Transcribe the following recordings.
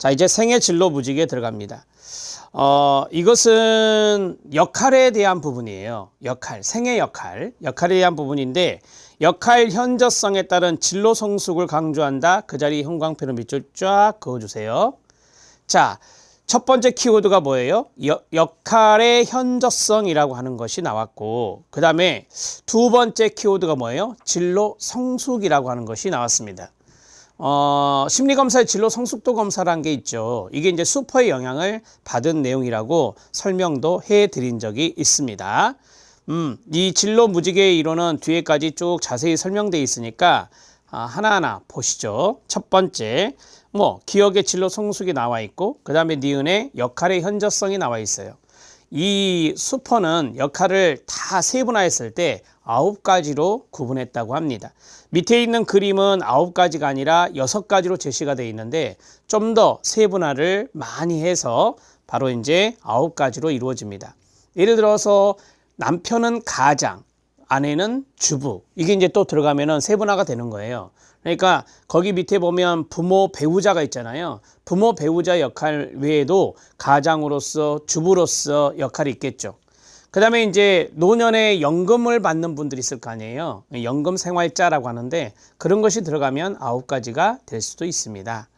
자, 이제 생애 진로 무지개에 들어갑니다. 이것은 역할에 대한 부분이에요. 역할, 생애 역할에 대한 부분인데 역할 현저성에 따른 진로 성숙을 강조한다. 그 자리 형광펜을 밑줄 쫙 그어주세요. 자, 첫 번째 키워드가 뭐예요? 역할의 현저성이라고 하는 것이 나왔고 그 다음에 두 번째 키워드가 뭐예요? 진로 성숙이라고 하는 것이 나왔습니다. 심리검사의 진로 성숙도 검사라는 게 있죠. 이게 이제 슈퍼의 영향을 받은 내용이라고 설명도 해드린 적이 있습니다. 이 진로 무지개의 이론은 뒤에까지 쭉 자세히 설명되어 있으니까 하나하나 보시죠. 첫 번째, 기억의 진로 성숙이 나와 있고 그 다음에 니은의 역할의 현저성이 나와 있어요. 이 슈퍼는 역할을 다 세분화했을 때 9가지로 구분했다고 합니다. 밑에 있는 그림은 9가지가 아니라 6가지로 제시가 되어 있는데 좀 더 세분화를 많이 해서 바로 이제 9가지로 이루어집니다. 예를 들어서 남편은 가장, 아내는 주부. 이게 이제 또 들어가면은 세분화가 되는 거예요. 그러니까 거기 밑에 보면 부모, 배우자가 있잖아요. 부모, 배우자 역할 외에도 가장으로서, 주부로서 역할이 있겠죠. 그 다음에 이제 노년에 연금을 받는 분들이 있을 거 아니에요. 연금 생활자라고 하는데 그런 것이 들어가면 9가지가 될 수도 있습니다.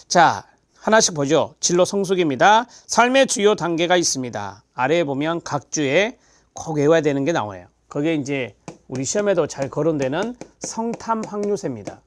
자, 하나씩 보죠. 진로 성숙입니다. 삶의 주요 단계가 있습니다. 아래에 보면 각 주에 꼭 외워야 되는 게 나와요. 그게 이제 우리 시험에도 잘 거론되는 성탐 확률세입니다.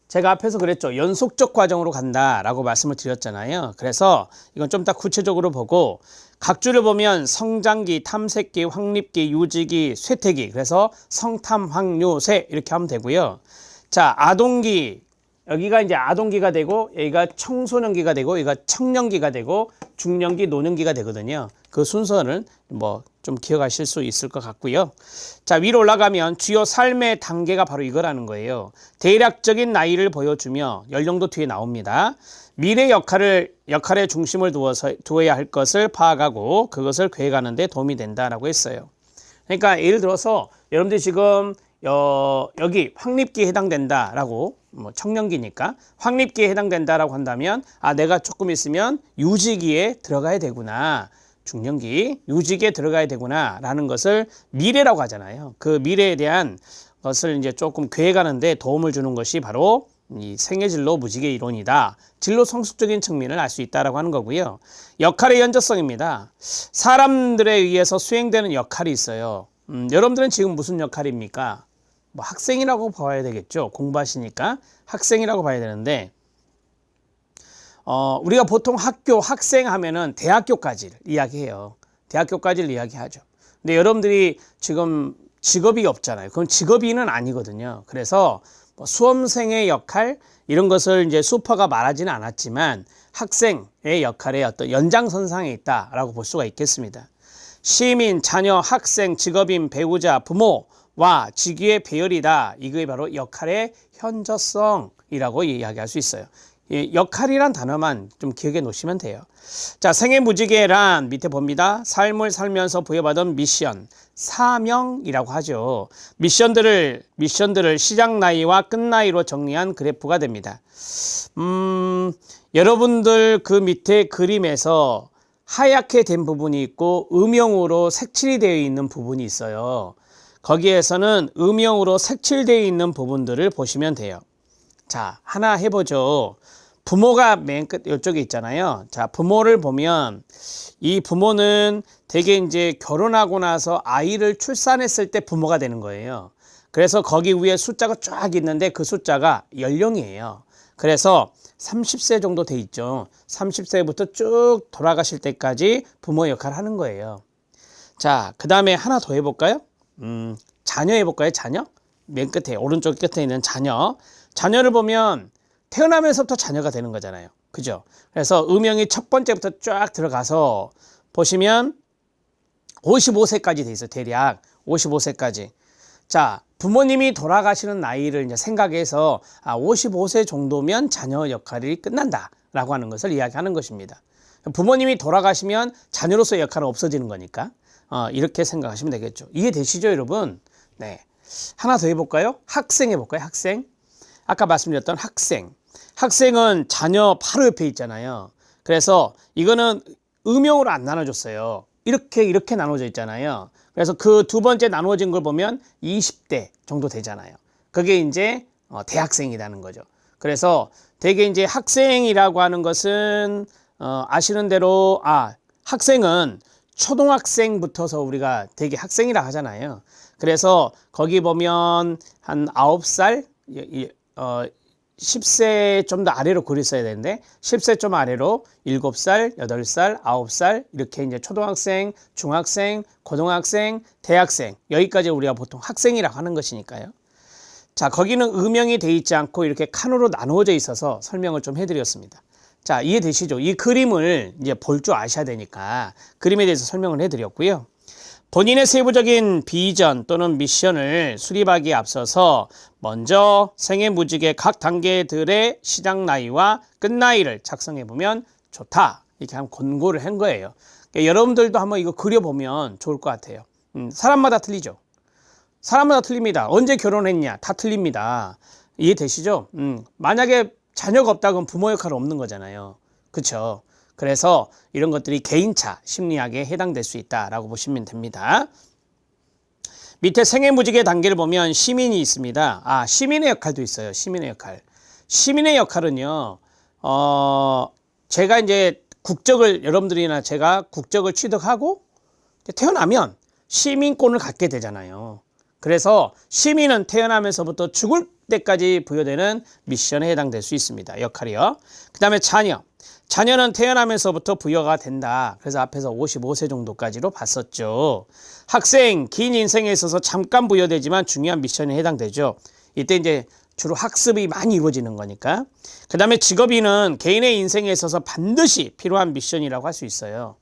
제가 앞에서 그랬죠. 연속적 과정으로 간다라고 말씀을 드렸잖아요. 그래서 이건 좀 더 구체적으로 보고 각 주를 보면 성장기, 탐색기, 확립기, 유지기, 쇠퇴기. 그래서 성탐 확률세 이렇게 하면 되고요. 자, 아동기. 여기가 이제 아동기가 되고 여기가 청소년기가 되고 여기가 청년기가 되고 중년기, 노년기가 되거든요. 그 순서는 좀 기억하실 수 있을 것 같고요. 자, 위로 올라가면 주요 삶의 단계가 바로 이거라는 거예요. 대략적인 나이를 보여주며 연령도 뒤에 나옵니다. 미래 역할의 중심을 두어야 할 것을 파악하고 그것을 계획하는 데 도움이 된다라고 했어요. 그러니까 예를 들어서 여러분들이 지금 여기 확립기에 해당된다라고 청년기니까 확립기에 해당된다라고 한다면 내가 조금 있으면 유지기에 들어가야 되구나. 중년기 유지기에 들어가야 되구나 라는 것을 미래라고 하잖아요. 그 미래에 대한 것을 이제 조금 계획하는 데 도움을 주는 것이 바로 이 생애진로 무지개 이론이다. 진로 성숙적인 측면을 알 수 있다라고 하는 거고요. 역할의 현저성입니다. 사람들에 의해서 수행되는 역할이 있어요. 여러분들은 지금 무슨 역할입니까? 학생이라고 봐야 되겠죠. 공부하시니까 학생이라고 봐야 되는데 우리가 보통 학생 하면은 대학교까지를 이야기해요. 대학교까지를 이야기하죠. 근데 여러분들이 지금 직업이 없잖아요. 그건 직업인은 아니거든요. 그래서 수험생의 역할 이런 것을 이제 슈퍼가 말하지는 않았지만 학생의 역할의 어떤 연장선상에 있다라고 볼 수가 있겠습니다. 시민, 자녀, 학생, 직업인, 배우자, 부모와 직위의 배열이다. 이게 바로 역할의 현저성이라고 이야기할 수 있어요. 역할이란 단어만 좀 기억해 놓으시면 돼요. 자, 생애 무지개란 밑에 봅니다. 삶을 살면서 부여받은 미션, 사명이라고 하죠. 미션들을 시작 나이와 끝 나이로 정리한 그래프가 됩니다. 여러분들 그 밑에 그림에서 하얗게 된 부분이 있고 음영으로 색칠이 되어 있는 부분이 있어요. 거기에서는 음영으로 색칠되어 있는 부분들을 보시면 돼요. 자, 하나 해보죠. 부모가 맨 끝 이쪽에 있잖아요. 자, 부모를 보면 이 부모는 대개 이제 결혼하고 나서 아이를 출산했을 때 부모가 되는 거예요. 그래서 거기 위에 숫자가 쫙 있는데 그 숫자가 연령이에요. 그래서 30세 정도 돼 있죠. 30세부터 쭉 돌아가실 때까지 부모 역할을 하는 거예요. 자, 그 다음에 하나 더 해볼까요? 자녀 해볼까요? 자녀? 맨 끝에 오른쪽 끝에 있는 자녀. 자녀를 보면 태어나면서부터 자녀가 되는 거잖아요. 그죠? 그래서 음영이 첫 번째부터 쫙 들어가서 보시면 55세까지 돼 있어요. 대략 55세까지. 자, 부모님이 돌아가시는 나이를 이제 생각해서 55세 정도면 자녀 역할이 끝난다 라고 하는 것을 이야기하는 것입니다. 부모님이 돌아가시면 자녀로서의 역할은 없어지는 거니까 이렇게 생각하시면 되겠죠. 이해되시죠, 여러분? 네. 하나 더 해볼까요? 학생 해볼까요? 학생. 아까 말씀드렸던 학생. 학생은 자녀 바로 옆에 있잖아요. 그래서 이거는 음영으로 안 나눠줬어요. 이렇게 나눠져 있잖아요. 그래서 그 두 번째 나누어진 걸 보면 20대 정도 되잖아요. 그게 이제 대학생이라는 거죠. 그래서 되게 이제 학생이라고 하는 것은 아시는 대로 학생은 초등학생부터서 우리가 되게 학생이라 하잖아요. 그래서 거기 보면 한 9살 10세 좀 더 아래로 그렸어야 되는데 10세 좀 아래로 7살, 8살, 9살 이렇게 이제 초등학생, 중학생, 고등학생, 대학생 여기까지 우리가 보통 학생이라고 하는 것이니까요. 자, 거기는 음영이 돼 있지 않고 이렇게 칸으로 나누어져 있어서 설명을 좀 해드렸습니다. 자, 이해되시죠? 이 그림을 이제 볼 줄 아셔야 되니까 그림에 대해서 설명을 해드렸고요. 본인의 세부적인 비전 또는 미션을 수립하기에 앞서서 먼저 생애무직의 각 단계들의 시작 나이와 끝 나이를 작성해 보면 좋다. 이렇게 한번 권고를 한 거예요. 그러니까 여러분들도 한번 이거 그려보면 좋을 것 같아요. 사람마다 틀리죠. 사람마다 틀립니다. 언제 결혼했냐? 다 틀립니다. 이해되시죠? 만약에 자녀가 없다 그러면 부모 역할은 없는 거잖아요. 그렇죠? 그래서 이런 것들이 개인차 심리학에 해당될 수 있다라고 보시면 됩니다. 밑에 생애무직의 단계를 보면 시민이 있습니다. 시민의 역할도 있어요. 시민의 역할. 시민의 역할은요. 제가 이제 여러분들이나 제가 국적을 취득하고 태어나면 시민권을 갖게 되잖아요. 그래서 시민은 태어나면서부터 죽을 때까지 부여되는 미션에 해당될 수 있습니다. 역할이요. 그 다음에 자녀는 태어나면서부터 부여가 된다. 그래서 앞에서 55세 정도까지로 봤었죠. 학생, 긴 인생에 있어서 잠깐 부여되지만 중요한 미션에 해당되죠. 이때 이제 주로 학습이 많이 이루어지는 거니까. 그 다음에 직업인은 개인의 인생에 있어서 반드시 필요한 미션이라고 할 수 있어요.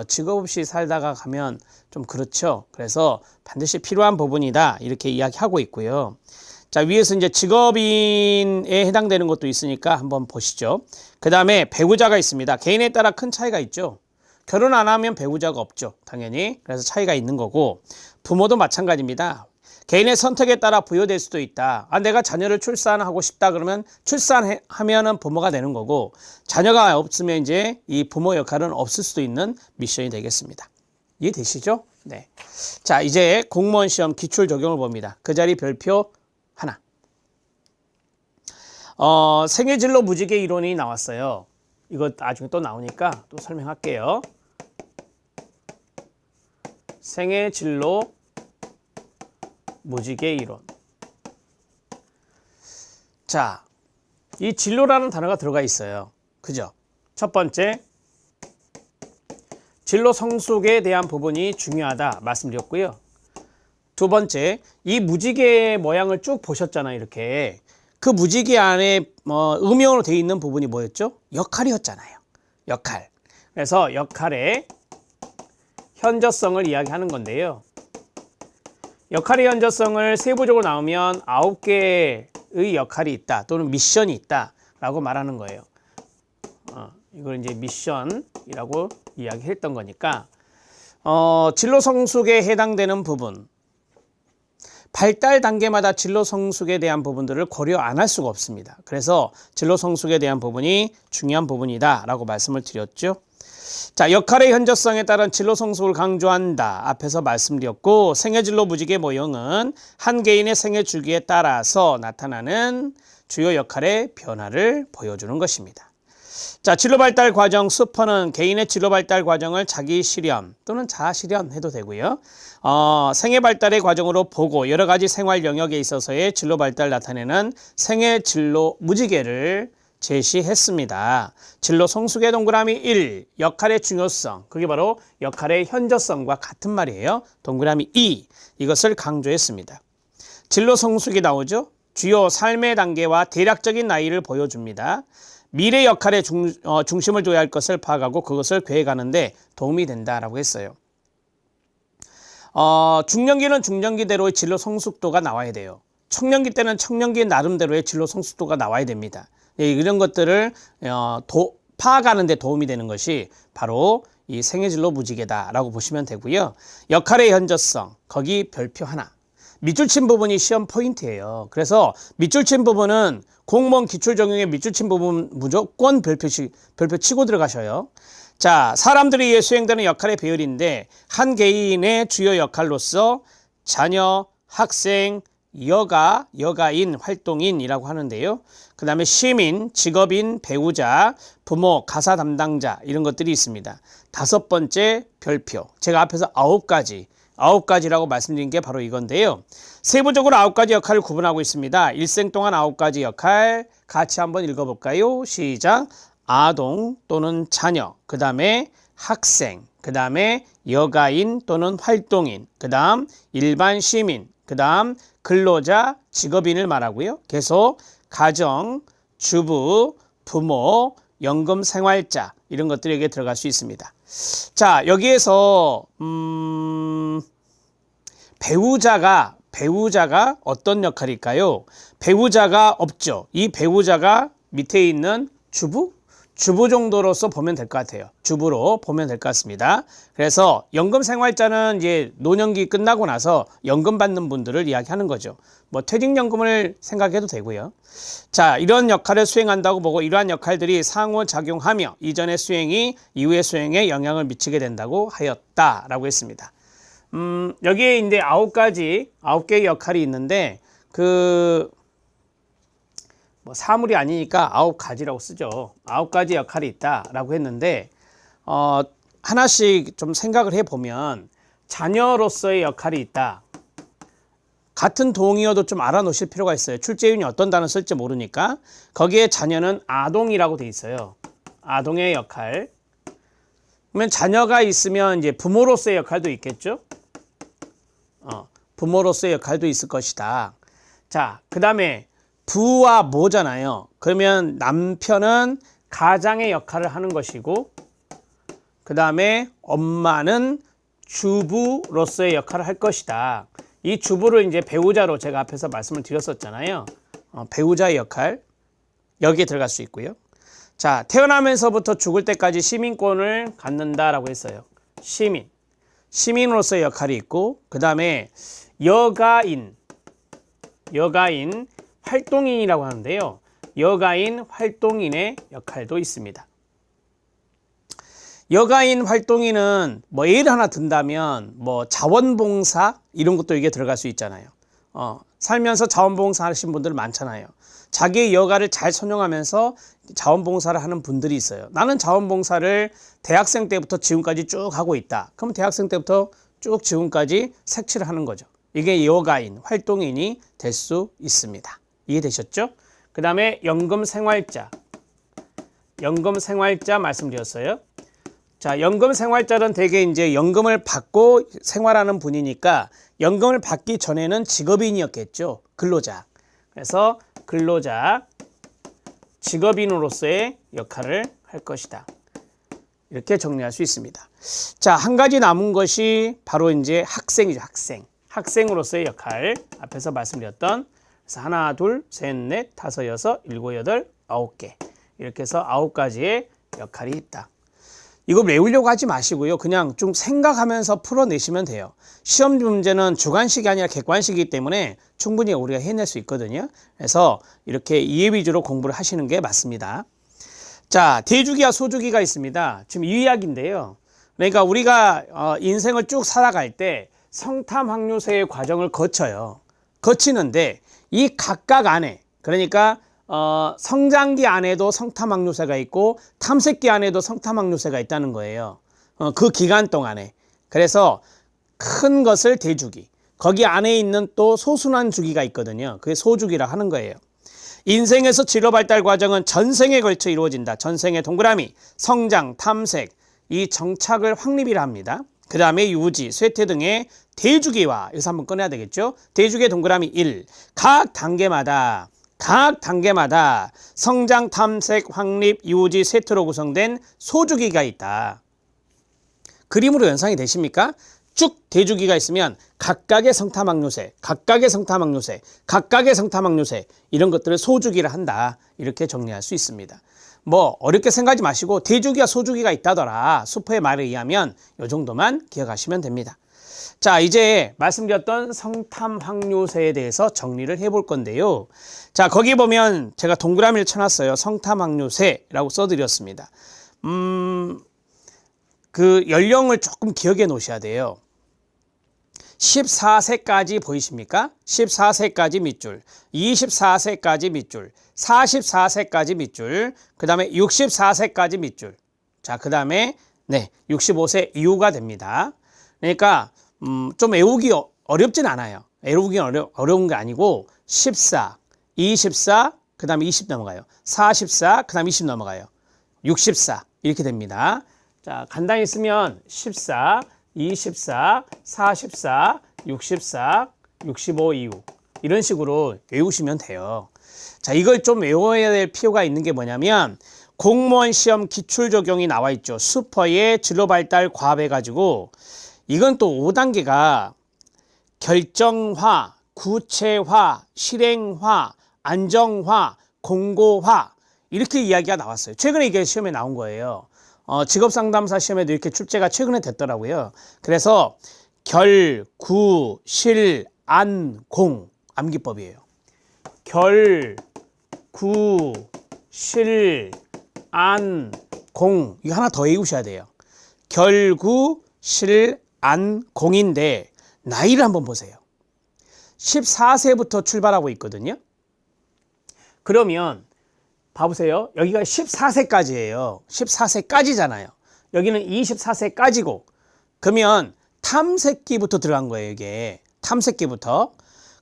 직업 없이 살다가 가면 좀 그렇죠. 그래서 반드시 필요한 부분이다. 이렇게 이야기하고 있고요. 자, 위에서 이제 직업인에 해당되는 것도 있으니까 한번 보시죠. 그 다음에 배우자가 있습니다. 개인에 따라 큰 차이가 있죠. 결혼 안 하면 배우자가 없죠. 당연히. 그래서 차이가 있는 거고, 부모도 마찬가지입니다. 개인의 선택에 따라 부여될 수도 있다. 내가 자녀를 출산하고 싶다 그러면 출산하면은 부모가 되는 거고, 자녀가 없으면 이제 이 부모 역할은 없을 수도 있는 미션이 되겠습니다. 이해되시죠? 네. 자, 이제 공무원 시험 기출 적용을 봅니다. 그 자리 별표 하나. 생애진로 무지개 이론이 나왔어요. 이거 나중에 또 나오니까 또 설명할게요. 생애진로 무지개 이론. 자, 이 진로라는 단어가 들어가 있어요. 그죠? 첫 번째, 진로 성숙에 대한 부분이 중요하다 말씀드렸고요. 두 번째, 이 무지개 모양을 쭉 보셨잖아요. 이렇게. 그 무지개 안에 음영으로 되어 있는 부분이 뭐였죠? 역할이었잖아요. 역할. 그래서 역할의 현저성을 이야기하는 건데요. 역할의 현저성을 세부적으로 나오면 9개의 역할이 있다 또는 미션이 있다 라고 말하는 거예요. 이걸 이제 미션이라고 이야기했던 거니까 진로 성숙에 해당되는 부분, 발달 단계마다 진로 성숙에 대한 부분들을 고려 안 할 수가 없습니다. 그래서 진로 성숙에 대한 부분이 중요한 부분이다 라고 말씀을 드렸죠. 자, 역할의 현저성에 따른 진로 성숙을 강조한다. 앞에서 말씀드렸고, 생애진로 무지개 모형은 한 개인의 생애 주기에 따라서 나타나는 주요 역할의 변화를 보여주는 것입니다. 자, 진로발달 과정 수퍼는 개인의 진로발달 과정을 자기 실현 또는 자아 실현해도 되고요. 생애발달의 과정으로 보고 여러 가지 생활 영역에 있어서의 진로발달 나타내는 생애진로 무지개를 제시했습니다. 진로 성숙의 동그라미 1, 역할의 중요성, 그게 바로 역할의 현저성과 같은 말이에요. 동그라미 2, 이것을 강조했습니다. 진로 성숙이 나오죠. 주요 삶의 단계와 대략적인 나이를 보여줍니다. 미래 역할에 중심을 둬야 할 것을 파악하고 그것을 계획하는 데 도움이 된다라고 했어요. 중년기는 중년기대로의 진로 성숙도가 나와야 돼요. 청년기 때는 청년기 나름대로의 진로 성숙도가 나와야 됩니다. 이런 것들을 파악하는 데 도움이 되는 것이 바로 이 생애진로 무지개다라고 보시면 되고요. 역할의 현저성, 거기 별표 하나. 밑줄 친 부분이 시험 포인트예요. 그래서 밑줄 친 부분은 공무원 기출정형의 밑줄 친 부분 무조건 별표 치고 들어가셔요. 자, 사람들에 의해 수행되는 역할의 배열인데 한 개인의 주요 역할로서 자녀, 학생, 여가인, 활동인이라고 하는데요. 그 다음에 시민, 직업인, 배우자, 부모, 가사 담당자 이런 것들이 있습니다. 5번째 별표. 제가 앞에서 9가지라고 말씀드린 게 바로 이건데요. 세부적으로 9가지 역할을 구분하고 있습니다. 일생 동안 9가지 역할 같이 한번 읽어볼까요? 시작. 아동 또는 자녀, 그 다음에 학생, 그 다음에 여가인 또는 활동인, 그 다음 일반 시민, 그 다음 근로자, 직업인을 말하고요. 계속 가정, 주부, 부모, 연금 생활자 이런 것들에게 들어갈 수 있습니다. 자, 여기에서 배우자가 어떤 역할일까요? 배우자가 없죠. 이 배우자가 밑에 있는 주부 정도로서 보면 될 것 같아요. 주부로 보면 될 것 같습니다. 그래서 연금 생활자는 이제 노년기 끝나고 나서 연금 받는 분들을 이야기하는 거죠. 뭐 퇴직연금을 생각해도 되고요. 자, 이런 역할을 수행한다고 보고 이러한 역할들이 상호작용하며 이전의 수행이 이후의 수행에 영향을 미치게 된다고 하였다라고 했습니다. 여기에 이제 9개의 역할이 있는데 사물이 아니니까 9가지라고 쓰죠. 9가지 역할이 있다라고 했는데 하나씩 좀 생각을 해보면 자녀로서의 역할이 있다. 같은 동의어도 좀 알아놓으실 필요가 있어요. 출제위원이 어떤 단어 쓸지 모르니까. 거기에 자녀는 아동이라고 돼 있어요. 아동의 역할. 그러면 자녀가 있으면 이제 부모로서의 역할도 있겠죠. 부모로서의 역할도 있을 것이다. 자, 그 다음에 부와 모잖아요. 그러면 남편은 가장의 역할을 하는 것이고 그 다음에 엄마는 주부로서의 역할을 할 것이다. 이 주부를 이제 배우자로 제가 앞에서 말씀을 드렸었잖아요. 배우자의 역할 여기에 들어갈 수 있고요. 자, 태어나면서부터 죽을 때까지 시민권을 갖는다라고 했어요. 시민으로서의 역할이 있고 그 다음에 여가인 활동인이라고 하는데요. 여가인, 활동인의 역할도 있습니다. 여가인, 활동인은 뭐 예를 하나 든다면 뭐 자원봉사 이런 것도 이게 들어갈 수 있잖아요. 살면서 자원봉사 하시는 분들 많잖아요. 자기의 여가를 잘 선용하면서 자원봉사를 하는 분들이 있어요. 나는 자원봉사를 대학생 때부터 지금까지 쭉 하고 있다. 그럼 대학생 때부터 쭉 지금까지 색칠을 하는 거죠. 이게 여가인, 활동인이 될 수 있습니다. 이해되셨죠? 그 다음에 연금생활자 말씀드렸어요. 자, 연금생활자는 대개 이제 연금을 받고 생활하는 분이니까 연금을 받기 전에는 직업인이었겠죠. 근로자. 그래서 근로자, 직업인으로서의 역할을 할 것이다. 이렇게 정리할 수 있습니다. 자, 한 가지 남은 것이 바로 이제 학생이죠. 학생으로서의 역할. 앞에서 말씀드렸던 그래서 하나, 둘, 셋, 넷, 다섯, 여섯, 일곱, 여덟, 9개. 이렇게 해서 9가지의 역할이 있다. 이거 외우려고 하지 마시고요. 그냥 좀 생각하면서 풀어내시면 돼요. 시험 문제는 주관식이 아니라 객관식이기 때문에 충분히 우리가 해낼 수 있거든요. 그래서 이렇게 이해 위주로 공부를 하시는 게 맞습니다. 자, 대주기와 소주기가 있습니다. 지금 이 이야기인데요. 그러니까 우리가 인생을 쭉 살아갈 때 성탐학류세의 과정을 거치는데 이 각각 안에 그러니까 성장기 안에도 성탐학류세가 있고 탐색기 안에도 성탐학류세가 있다는 거예요. 그 기간 동안에. 그래서 큰 것을 대주기. 거기 안에 있는 또 소순환 주기가 있거든요. 그게 소주기라 하는 거예요. 인생에서 진로 발달 과정은 전생에 걸쳐 이루어진다. 전생의 동그라미, 성장, 탐색, 이 정착을 확립이라 합니다. 그 다음에 유지, 쇠퇴 등의 대주기와 여기서 한번 꺼내야 되겠죠. 대주기의 동그라미 1. 각 단계마다 성장, 탐색, 확립, 유지, 쇠퇴로 구성된 소주기가 있다. 그림으로 연상이 되십니까? 쭉 대주기가 있으면 각각의 성탐학류세 이런 것들을 소주기를 한다. 이렇게 정리할 수 있습니다. 뭐 어렵게 생각하지 마시고 대주기와 소주기가 있다더라. 수포의 말에 의하면 이 정도만 기억하시면 됩니다. 자, 이제 말씀드렸던 성탐 확률세에 대해서 정리를 해볼 건데요. 자, 거기 보면 제가 동그라미를 쳐놨어요. 성탐 확률세라고 써드렸습니다. 그 연령을 조금 기억해 놓으셔야 돼요. 14세까지 보이십니까? 14세까지 밑줄, 24세까지 밑줄, 44세까지 밑줄, 그 다음에 64세까지 밑줄. 자, 그 다음에 65세 이후가 됩니다. 그러니까 좀 외우기 어렵진 않아요. 외우기 어려운 게 아니고 14, 24, 그 다음에 20 넘어가요. 44, 그 다음에 20 넘어가요. 64 이렇게 됩니다. 자, 간단히 쓰면 14, 24, 44, 64, 65 이후 이런 식으로 외우시면 돼요. 자, 이걸 좀 외워야 될 필요가 있는 게 뭐냐면 공무원 시험 기출 적용이 나와 있죠. 슈퍼의 진로 발달 과업해가지고 이건 또 5단계가 결정화, 구체화, 실행화, 안정화, 공고화 이렇게 이야기가 나왔어요. 최근에 이게 시험에 나온 거예요. 직업상담사 시험에도 이렇게 출제가 최근에 됐더라고요. 그래서 결, 구, 실, 안, 공 암기법이에요. 결, 구, 실, 안, 공 이거 하나 더 외우셔야 돼요. 결, 구, 실, 안, 공인데 나이를 한번 보세요. 14세부터 출발하고 있거든요. 그러면 봐보세요. 여기가 14세까지예요. 14세까지잖아요. 여기는 24세까지고 그러면 탐색기부터 들어간 거예요. 이게 탐색기부터.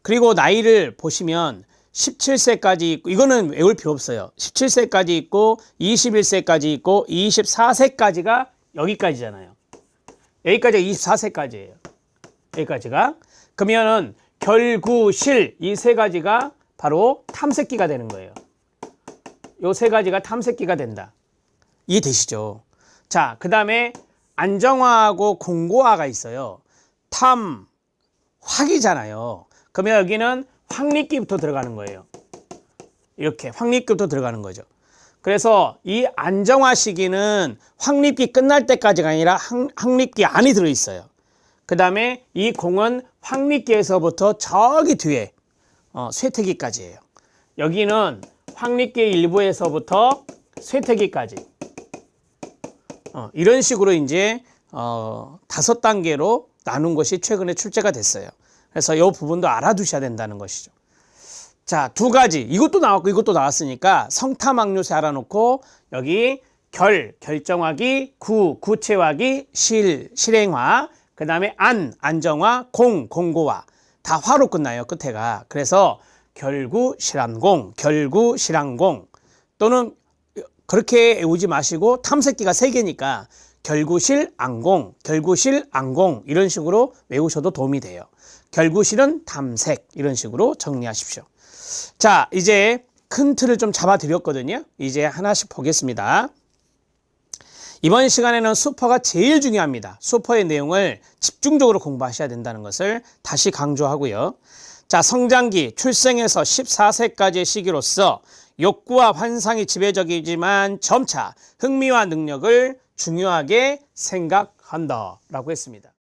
그리고 나이를 보시면 17세까지 있고 이거는 외울 필요 없어요. 17세까지 있고 21세까지 있고 24세까지가 여기까지잖아요. 여기까지가 24세까지예요. 여기까지가. 그러면은 결구실 이 세 가지가 바로 탐색기가 되는 거예요. 요 세 가지가 탐색기가 된다. 이해되시죠? 자, 그 다음에 안정화하고 공고화가 있어요. 탐, 확이잖아요. 그러면 여기는 확립기부터 들어가는 거예요. 이렇게 확립기부터 들어가는 거죠. 그래서 이 안정화 시기는 확립기 끝날 때까지가 아니라 확립기 안에 들어있어요. 그 다음에 이 공은 확립기에서부터 저기 뒤에 쇠퇴기까지예요. 여기는 확립기 일부에서부터 쇠퇴기까지 이런 식으로 이제 5단계로 나눈 것이 최근에 출제가 됐어요. 그래서 이 부분도 알아두셔야 된다는 것이죠. 자, 두 가지 이것도 나왔고 이것도 나왔으니까 성탐확률세 알아놓고 여기 결정하기, 구체화기, 실행화, 그 다음에 안정화, 공고화 다 화로 끝나요. 끝에가. 그래서 결구실안공, 결구실안공 또는 그렇게 외우지 마시고 탐색기가 3개니까 결구실안공, 결구실안공 이런 식으로 외우셔도 도움이 돼요. 결구실은 탐색 이런 식으로 정리하십시오. 자, 이제 큰 틀을 좀 잡아드렸거든요. 이제 하나씩 보겠습니다. 이번 시간에는 수퍼가 제일 중요합니다. 수퍼의 내용을 집중적으로 공부하셔야 된다는 것을 다시 강조하고요. 자, 성장기 출생에서 14세까지의 시기로서 욕구와 환상이 지배적이지만 점차 흥미와 능력을 중요하게 생각한다 라고 했습니다.